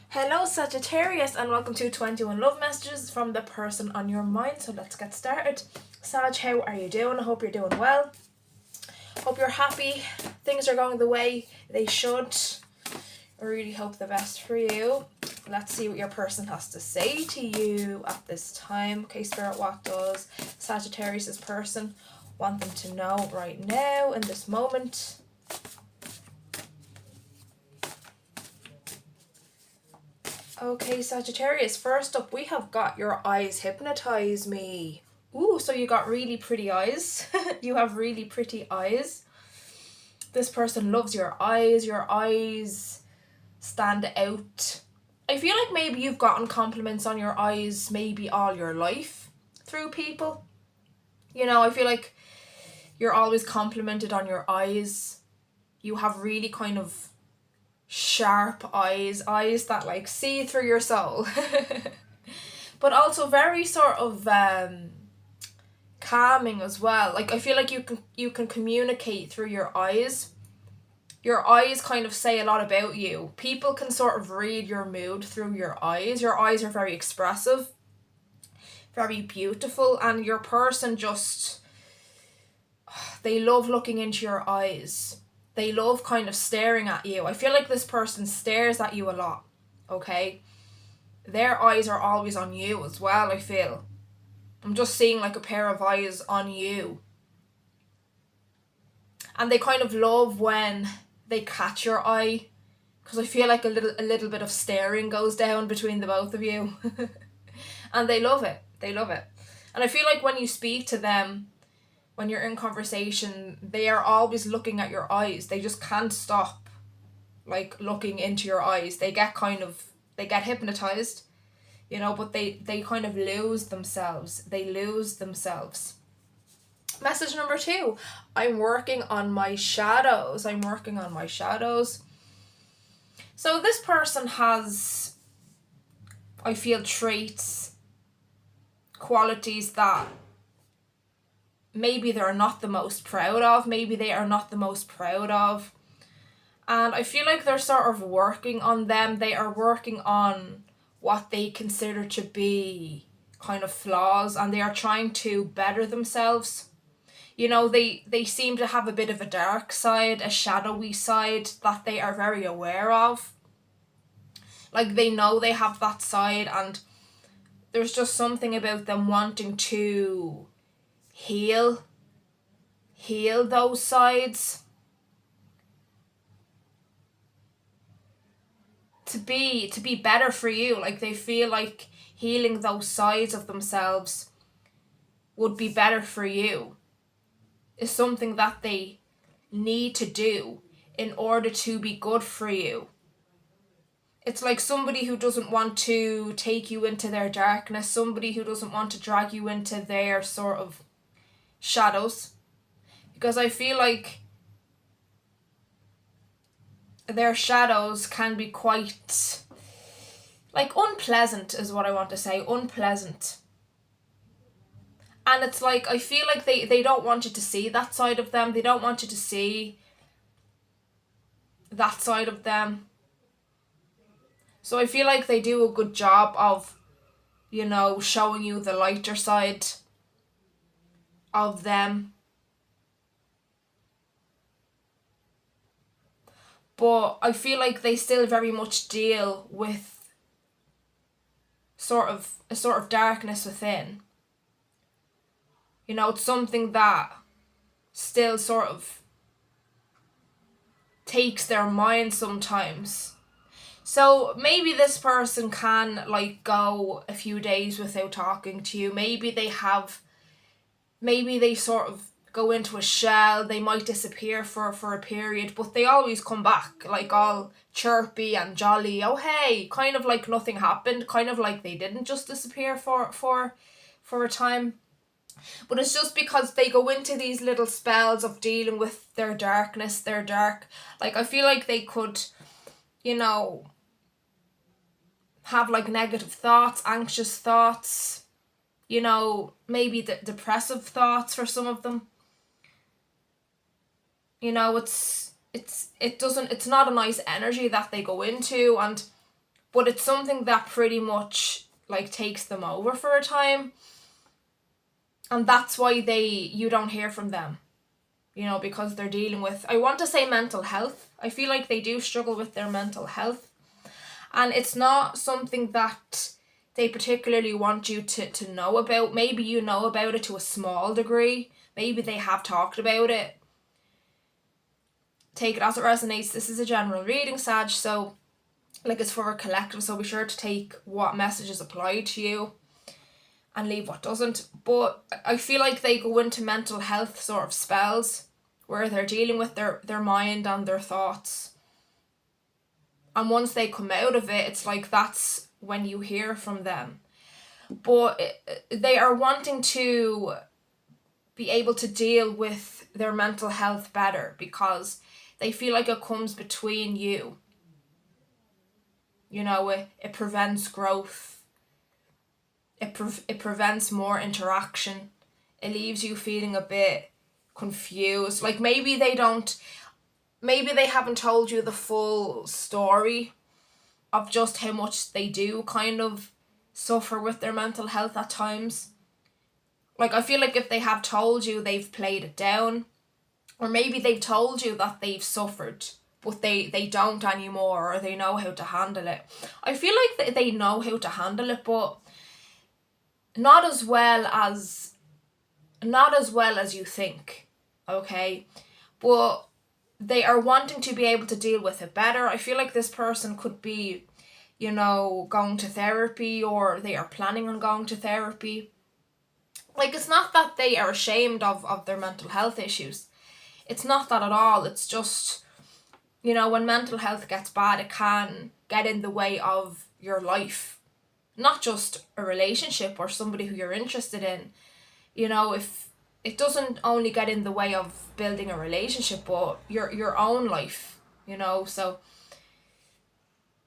Hello Sagittarius and welcome to 21 love messages from the person on your mind. So let's get started. Sag, how are you doing? I hope you're doing well. Hope you're happy. Things are going the way they should. I really hope the best for you. Let's see what your person has to say to you at this time. Okay, Spirit, what does Sagittarius' person want them to know right now in this moment? Okay, Sagittarius, first up we have got your eyes hypnotize me. Ooh, so you got really pretty eyes. You have really pretty eyes. This person loves your eyes. Your eyes stand out. I feel like maybe you've gotten compliments on your eyes maybe all your life through people. You know, I feel like you're always complimented on your eyes. You have really kind of sharp eyes that like see through your soul. But also very sort of calming as well. Like I feel like you can communicate through your eyes. Your eyes kind of say a lot about you. People can sort of read your mood through your eyes. Your eyes are very expressive, very beautiful, and your person just, they love looking into your eyes. They love kind of staring at you. I feel like this person stares at you a lot, okay? Their eyes are always on you as well, I feel. I'm just seeing like a pair of eyes on you. And they kind of love when they catch your eye, because I feel like a little bit of staring goes down between the both of you. And they love it. They love it. And I feel like when you speak to them, when you're in conversation, they are always looking at your eyes. They just can't stop like looking into your eyes. They get hypnotized, you know, but they kind of lose themselves. They lose themselves. Message number 2. I'm working on my shadows. I'm working on my shadows. So this person has, I feel, traits, qualities that maybe they're not the most proud of. Maybe they are not the most proud of. And I feel like they're sort of working on them. They are working on what they consider to be kind of flaws, and they are trying to better themselves. You know, they seem to have a bit of a dark side, a shadowy side that they are very aware of. Like they know they have that side, and there's just something about them wanting to heal those sides, to be better for you. Like they feel like healing those sides of themselves would be better for you, is something that they need to do in order to be good for you. It's like somebody who doesn't want to take you into their darkness, somebody who doesn't want to drag you into their sort of shadows, because I feel like their shadows can be quite like unpleasant, is what I want to say. Unpleasant. And it's like I feel like they don't want you to see that side of them. They don't want you to see that side of them. So I feel like they do a good job of, you know, showing you the lighter side of them. But I feel like they still very much deal with a sort of darkness within. You know, it's something that still sort of takes their mind sometimes. So maybe this person can like go a few days without talking to you. Maybe they sort of go into a shell. They might disappear for a period, but they always come back like all chirpy and jolly. Oh hey, kind of like nothing happened, kind of like they didn't just disappear for a time. But it's just because they go into these little spells of dealing with their darkness, their dark. Like I feel like they could, you know, have like negative thoughts, anxious thoughts, you know, maybe depressive thoughts for some of them. You know, it's not a nice energy that they go into, and but it's something that pretty much like takes them over for a time, and that's why you don't hear from them, you know, because they're dealing with, I want to say, mental health. I feel like they do struggle with their mental health, and it's not something that they particularly want you to know about. Maybe you know about it to a small degree, maybe they have talked about it. Take it as it resonates. This is a general reading, Sag, so like it's for a collective, so be sure to take what messages apply to you and leave what doesn't. But I feel like they go into mental health sort of spells where they're dealing with their mind and their thoughts, and once they come out of it, it's like that's when you hear from them. But they are wanting to be able to deal with their mental health better, because they feel like it comes between you. You know, it prevents growth. It prevents more interaction. It leaves you feeling a bit confused. Like maybe they haven't told you the full story of just how much they do kind of suffer with their mental health at times. Like I feel like if they have told you, they've played it down. Or maybe they've told you that they've suffered, but they don't anymore, or they know how to handle it. I feel like they know how to handle it, but not as well as you think, okay? But they are wanting to be able to deal with it better. I feel like this person could be, you know, going to therapy, or they are planning on going to therapy. Like, it's not that they are ashamed of their mental health issues. It's not that at all. It's just, you know, when mental health gets bad, it can get in the way of your life. Not just a relationship or somebody who you're interested in. You know, if it doesn't only get in the way of building a relationship, but your own life, you know. So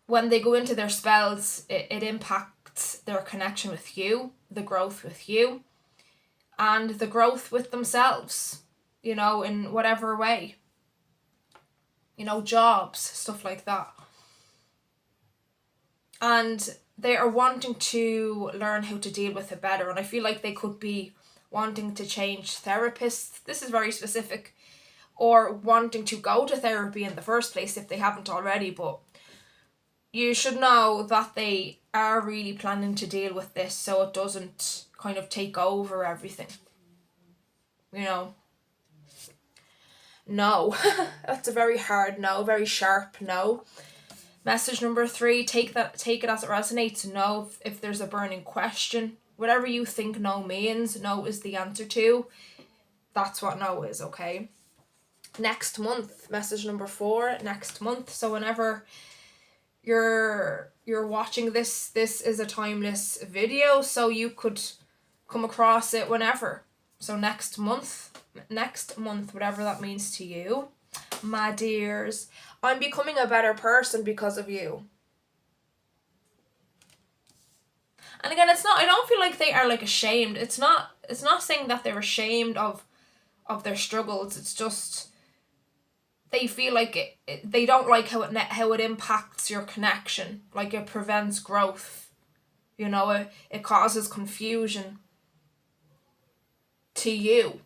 when they go into their spells, it impacts their connection with you, the growth with you, and the growth with themselves, you know, in whatever way. You know, jobs, stuff like that. And they are wanting to learn how to deal with it better. And I feel like they could be wanting to change therapists. This is very specific. Or wanting to go to therapy in the first place if they haven't already. But you should know that they are really planning to deal with this, so it doesn't kind of take over everything. You know. No. That's a very hard no, very sharp no. Message number 3, take it as it resonates. No, if there's a burning question, whatever you think no means, no is the answer to. That's what no is, okay? Next month, message number 4, next month. So whenever you're watching this is a timeless video, so you could come across it whenever. So next month, whatever that means to you, my dears. I'm becoming a better person because of you. And again, it's not, I don't feel like they are like ashamed. It's not saying that they're ashamed of their struggles. It's just they feel like they don't like how it impacts your connection. Like it prevents growth. You know, it causes confusion to you.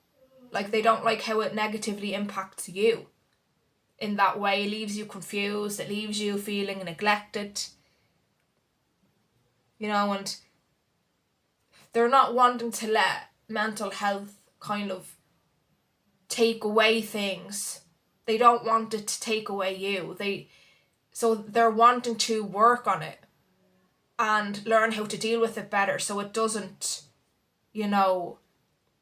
Like they don't like how it negatively impacts you. In that way, it leaves you confused, it leaves you feeling neglected. You know, and they're not wanting to let mental health kind of take away things. They don't want it to take away you. So they're wanting to work on it and learn how to deal with it better, so it doesn't, you know,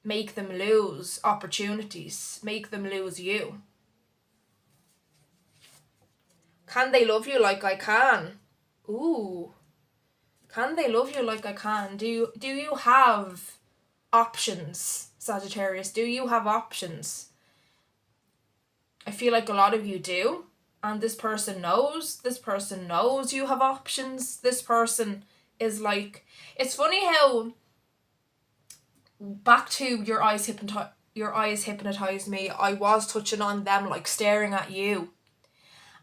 make them lose opportunities, make them lose you. Can they love you like I can? Ooh. Can they love you like I can? Do you have options, Sagittarius? Do you have options? I feel like a lot of you do. And this person knows. This person knows you have options. This person is like... It's funny how... Back to your eyes hypnotize me. I was touching on them, like staring at you.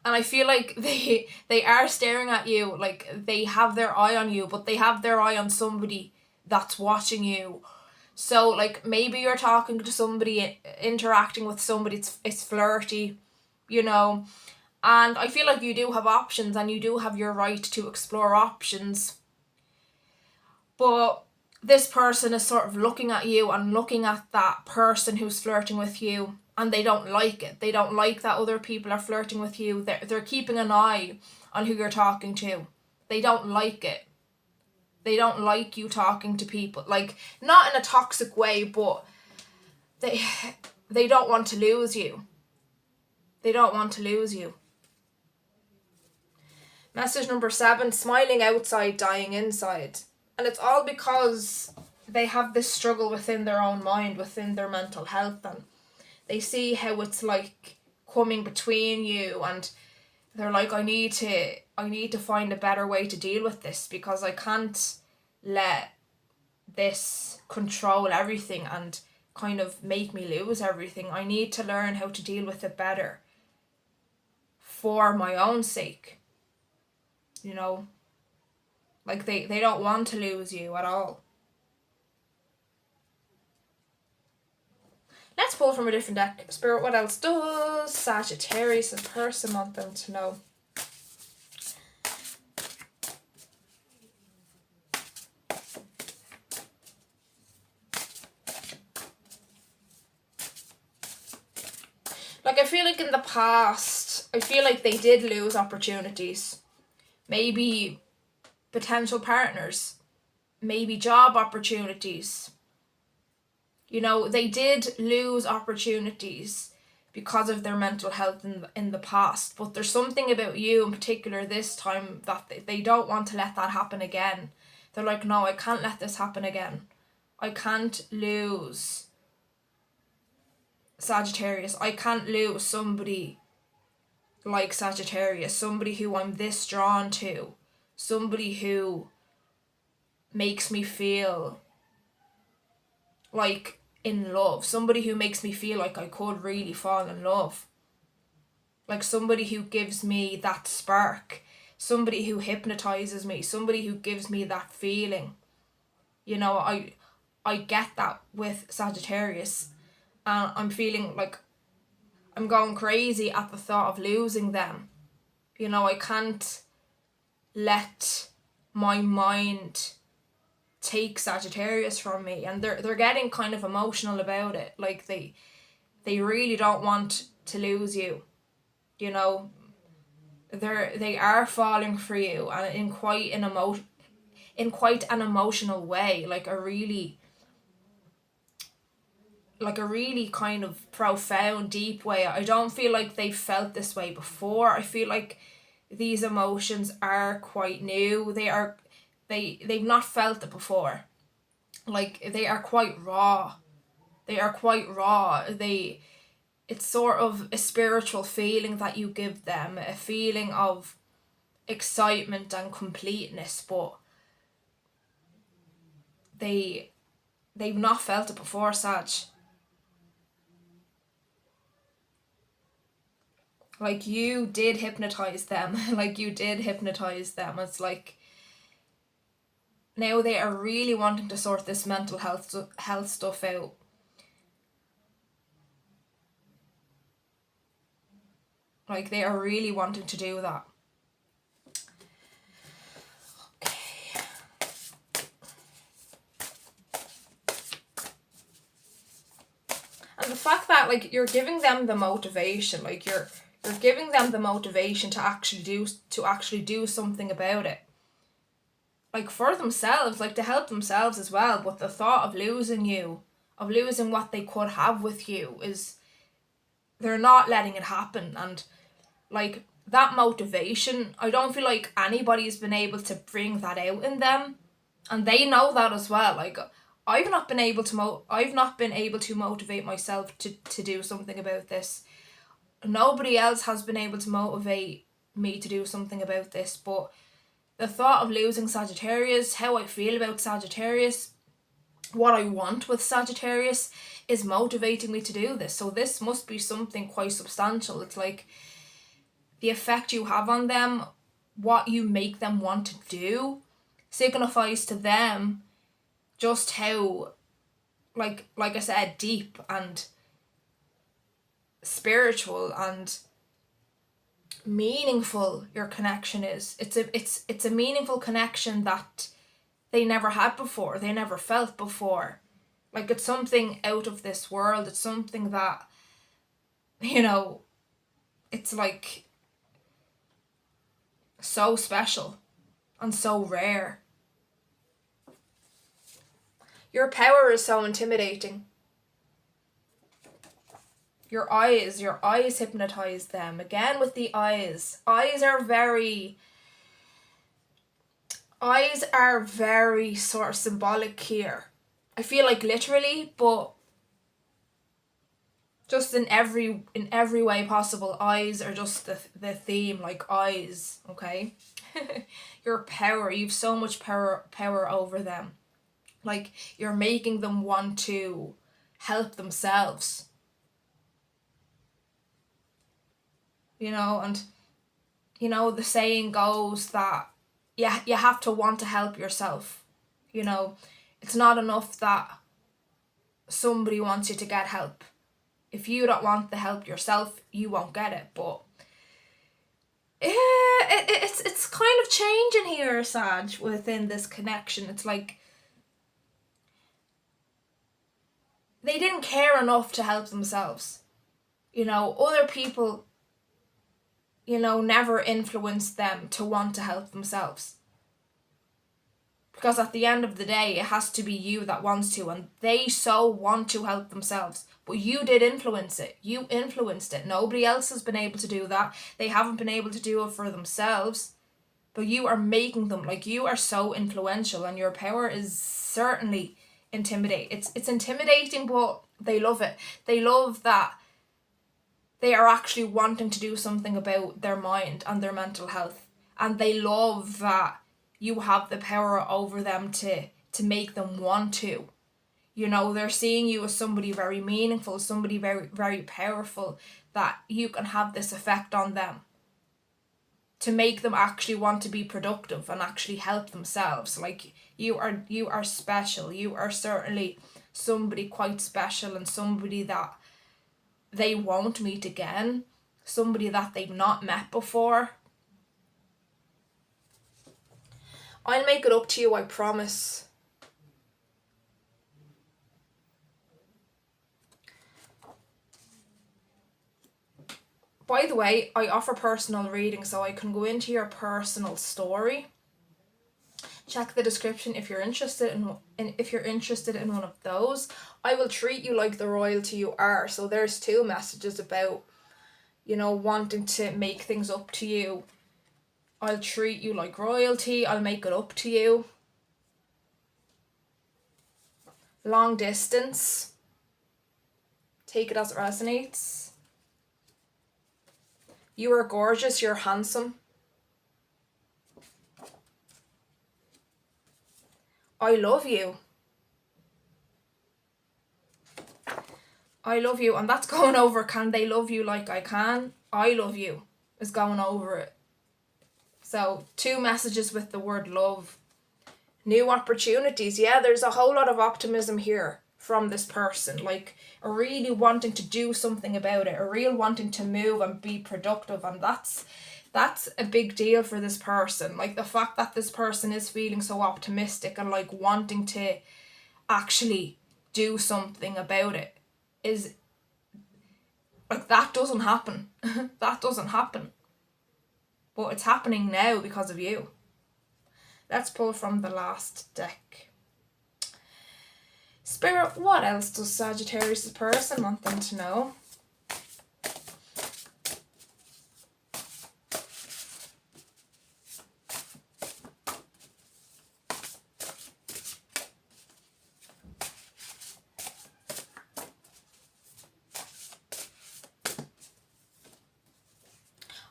And I feel like they are staring at you, like they have their eye on you, but they have their eye on somebody that's watching you. So like maybe you're talking to somebody, interacting with somebody, it's flirty, you know. And I feel like you do have options and you do have your right to explore options. But this person is sort of looking at you and looking at that person who's flirting with you, and they don't like it. They don't like that other people are flirting with you. They're keeping an eye on who you're talking to. They don't like it. They don't like you talking to people. Like, not in a toxic way, but they don't want to lose you. They don't want to lose you. Message number 7, smiling outside, dying inside. And it's all because they have this struggle within their own mind, within their mental health, and they see how it's like coming between you, and they're like, I need to find a better way to deal with this, because I can't let this control everything and kind of make me lose everything. I need to learn how to deal with it better for my own sake. You know, like they don't want to lose you at all. Let's pull from a different deck. Spirit, what else does Sagittarius as person want them to know? Like, I feel like in the past, I feel like they did lose opportunities. Maybe potential partners. Maybe job opportunities. You know, they did lose opportunities because of their mental health in the past. But there's something about you in particular this time that they don't want to let that happen again. They're like, no, I can't let this happen again. I can't lose Sagittarius. I can't lose somebody like Sagittarius. Somebody who I'm this drawn to. Somebody who makes me feel like in love. Somebody who makes me feel like I could really fall in love. Like somebody who gives me that spark. Somebody who hypnotizes me. Somebody who gives me that feeling. You know, I get that with Sagittarius. And I'm feeling like I'm going crazy at the thought of losing them. You know, I can't let my mind take Sagittarius from me, and they're getting kind of emotional about it. Like they really don't want to lose you. You know, they are falling for you, and in quite an emotional way, like a really kind of profound, deep way. I don't feel like they've felt this way before. I feel like these emotions are quite new. They've not felt it before. Like, they are quite raw. It's sort of a spiritual feeling that you give them, a feeling of excitement and completeness, but they've not felt it before, Sag. Like, you did hypnotize them. It's like now they are really wanting to sort this mental health stuff out. Like, they are really wanting to do that. Okay. And the fact that, like, you're giving them the motivation, like you're giving them the motivation to actually do something about it. Like, for themselves, like to help themselves as well. But the thought of losing you, of losing what they could have with you, is they're not letting it happen. And like that motivation, I don't feel like anybody's been able to bring that out in them, and they know that as well. Like, I've not been able to motivate myself to do something about this. Nobody else has been able to motivate me to do something about this. But the thought of losing Sagittarius, how I feel about Sagittarius, what I want with Sagittarius, is motivating me to do this. So this must be something quite substantial. It's like the effect you have on them, what you make them want to do, signifies to them just how, like I said, deep and spiritual and meaningful your connection is. It's a meaningful connection that they never had before, they never felt before. Like, it's something out of this world. It's something that, you know, it's like so special and so rare. Your power is so intimidating. Your eyes hypnotize them. Again with the eyes. Eyes are very sort of symbolic here. I feel like literally, but just in every way possible. Eyes are just the theme, like eyes, okay? Your power, you've so much power over them. Like, you're making them want to help themselves. You know, and you know, the saying goes that you have to want to help yourself. You know, it's not enough that somebody wants you to get help. If you don't want the help yourself, you won't get it. But it's kind of changing here, Sag, within this connection. It's like they didn't care enough to help themselves. You know, other people, you know, never influenced them to want to help themselves. Because at the end of the day, it has to be you that wants to, and they so want to help themselves. But you did influence it. You influenced it. Nobody else has been able to do that. They haven't been able to do it for themselves. But you are making them, like, you are so influential, and your power is certainly intimidating. It's intimidating, but they love it. They love that they are actually wanting to do something about their mind and their mental health. And they love that you have the power over them to make them want to. You know, they're seeing you as somebody very meaningful, somebody very, very powerful, that you can have this effect on them to make them actually want to be productive and actually help themselves. Like, you are special. You are certainly somebody quite special, and somebody that they won't meet again, somebody that they've not met before. I'll make it up to you, I promise. By the way, I offer personal reading, so I can go into your personal story. Check the description if you're interested in one of those. I will treat you like the royalty you are. So there's 2 messages about, you know, wanting to make things up to you. I'll treat you like royalty. I'll make it up to you. Long distance. Take it as it resonates. You are gorgeous. You're handsome. I love you. I love you. And that's going over, can they love you like I can? I love you is going over it. So 2 messages with the word love. New opportunities. Yeah, there's a whole lot of optimism here from this person. Like, a really wanting to do something about it. A real wanting to move and be productive. And that's a big deal for this person. Like, the fact that this person is feeling so optimistic and like wanting to actually do something about it is like, that doesn't happen. That doesn't happen. But it's happening now because of you. Let's pull from the last deck. Spirit, what else does Sagittarius' person want them to know?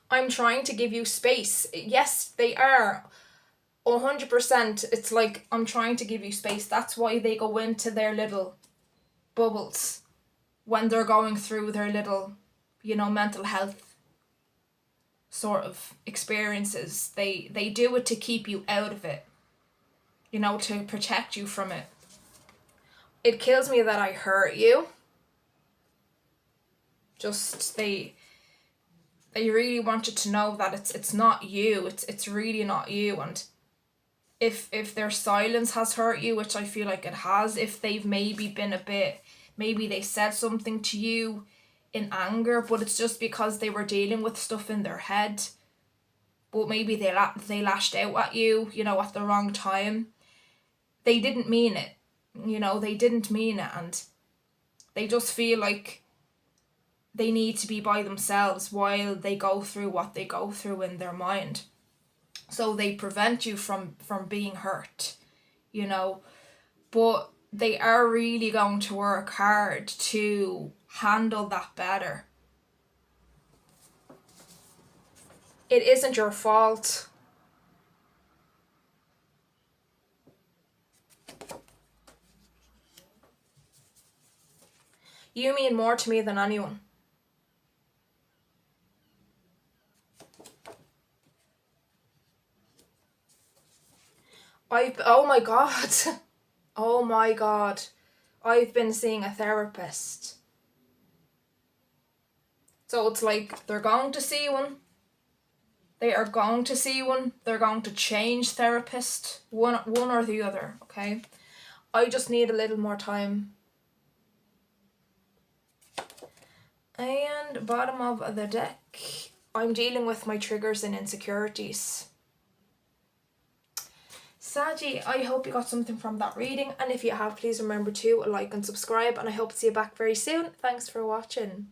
I'm trying to give you space. Yes, they are. 100%. It's like, I'm trying to give you space. That's why they go into their little bubbles when they're going through their little, you know, mental health sort of experiences. They do it to keep you out of it, you know, to protect you from it. It kills me that I hurt you. Just they really want you to know that it's not you. It's really not you. And if their silence has hurt you, which I feel like it has, if they've maybe been a bit, maybe they said something to you in anger, but it's just because they were dealing with stuff in their head, but maybe they lashed out at you, you know, at the wrong time. They didn't mean it, you know, they didn't mean it, and they just feel like they need to be by themselves while they go through what they go through in their mind. So they prevent you from being hurt, you know. But they are really going to work hard to handle that better. It isn't your fault. You mean more to me than anyone. Oh my god. Oh my god. I've been seeing a therapist. So it's like they're going to see one. They are going to see one. They're going to change therapist. One or the other, okay? I just need a little more time. And bottom of the deck. I'm dealing with my triggers and insecurities. Saggy, I hope you got something from that reading, and if you have, please remember to like and subscribe, and I hope to see you back very soon. Thanks for watching.